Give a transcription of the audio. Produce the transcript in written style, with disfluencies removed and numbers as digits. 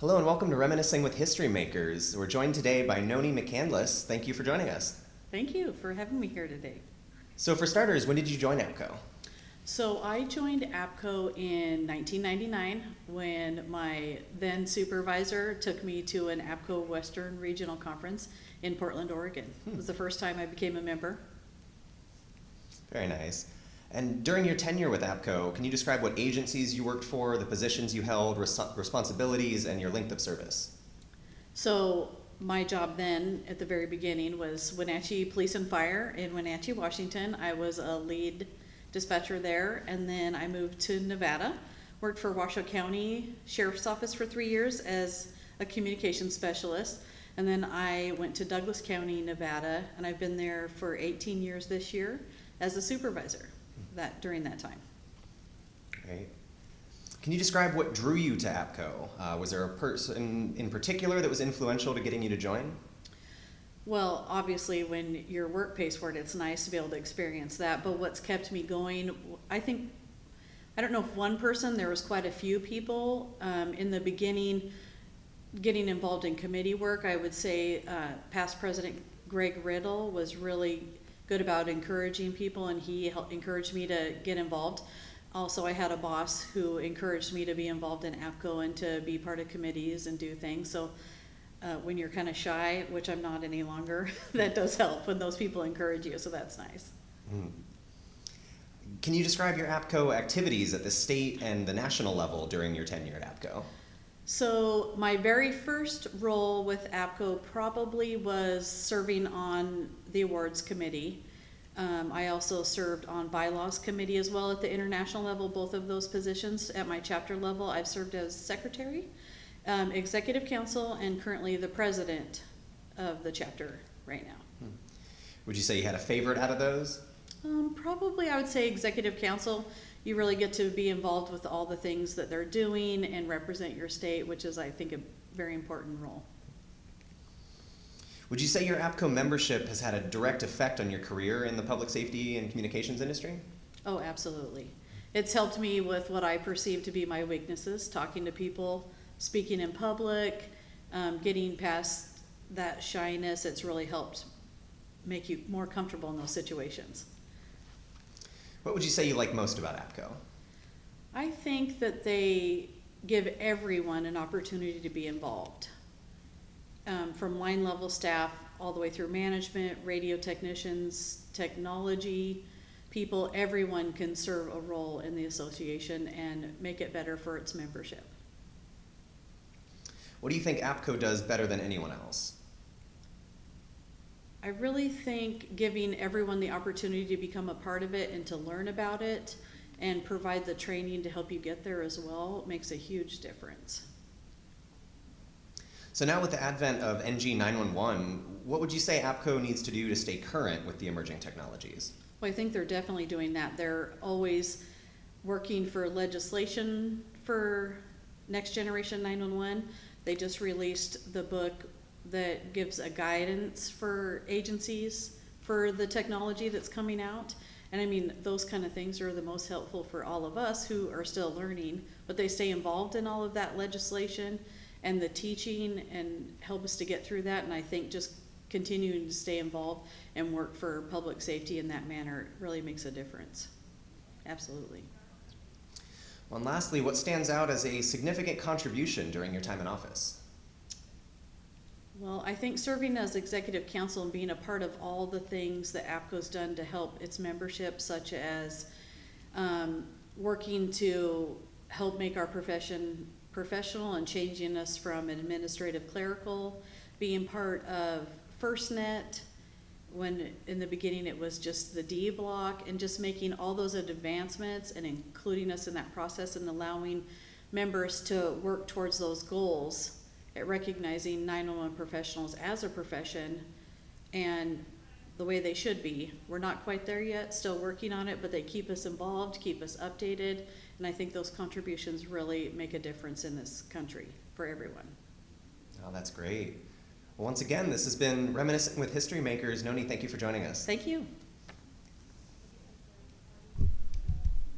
Hello and welcome to Reminiscing with History Makers. We're joined today by Nonie McCandless. Thank you for joining us. Thank you for having me here today. So for starters, when did you join APCO? So I joined APCO in 1999 when my then supervisor took me to an APCO Western Regional Conference in Portland, Oregon. It was the first time I became a member. Very nice. And during your tenure with APCO, can you describe what agencies you worked for, the positions you held, responsibilities, and your length of service? So my job then at the very beginning was Wenatchee Police and Fire in Wenatchee, Washington. I was a lead dispatcher there, and then I moved to Nevada, worked for Washoe County Sheriff's Office for 3 years as a communications specialist, and then I went to Douglas County, Nevada, and I've been there for 18 years this year as a supervisor during that time. Great. Can you describe what drew you to APCO? Was there a person in particular that was influential to getting you to join? Well, obviously, when your work pays for it, it's nice to be able to experience that. But what's kept me going, I don't know if one person, there was quite a few people. In the beginning, getting involved in committee work, I would say past President Greg Riddle was really good about encouraging people, and he encouraged me to get involved. Also, I had a boss who encouraged me to be involved in APCO and to be part of committees and do things. So when you're kind of shy, which I'm not any longer, that does help when those people encourage you, so that's nice. Can you describe your APCO activities at the state and the national level during your tenure at APCO? So my very first role with APCO probably was serving on the awards committee. I also served on bylaws committee as well at the international level, both of those positions. At my chapter level, I've served as secretary, executive council, and currently the president of the chapter right now. Would you say you had a favorite out of those? Probably I would say executive council. You really get to be involved with all the things that they're doing and represent your state, which is, I think, a very important role. Would you say your APCO membership has had a direct effect on your career in the public safety and communications industry? Oh, absolutely. It's helped me with what I perceive to be my weaknesses, talking to people, speaking in public, getting past that shyness. It's really helped make you more comfortable in those situations. What would you say you like most about APCO? I think that they give everyone an opportunity to be involved. From line level staff all the way through management, radio technicians, technology people, everyone can serve a role in the association and make it better for its membership. What do you think APCO does better than anyone else? I really think giving everyone the opportunity to become a part of it and to learn about it and provide the training to help you get there as well makes a huge difference. So now with the advent of NG 911, what would you say APCO needs to do to stay current with the emerging technologies? Well, I think they're definitely doing that. They're always working for legislation for next generation 911. They just released the book that gives a guidance for agencies for the technology that's coming out. And I mean, those kind of things are the most helpful for all of us who are still learning, but they stay involved in all of that legislation and the teaching and help us to get through that. And I think just continuing to stay involved and work for public safety in that manner really makes a difference. Absolutely. Well, and lastly, what stands out as a significant contribution during your time in office? Well, I think serving as executive council and being a part of all the things that APCO's done to help its membership, such as working to help make our profession professional and changing us from administrative clerical, being part of FirstNet, when in the beginning it was just the D block, and just making all those advancements and including us in that process and allowing members to work towards those goals at recognizing 911 professionals as a profession and the way they should be. We're not quite there yet, still working on it, but they keep us involved, keep us updated, and I think those contributions really make a difference in this country for everyone. Oh, that's great. Well, once again, this has been Reminiscing with History Makers. Nonie, thank you for joining us. Thank you.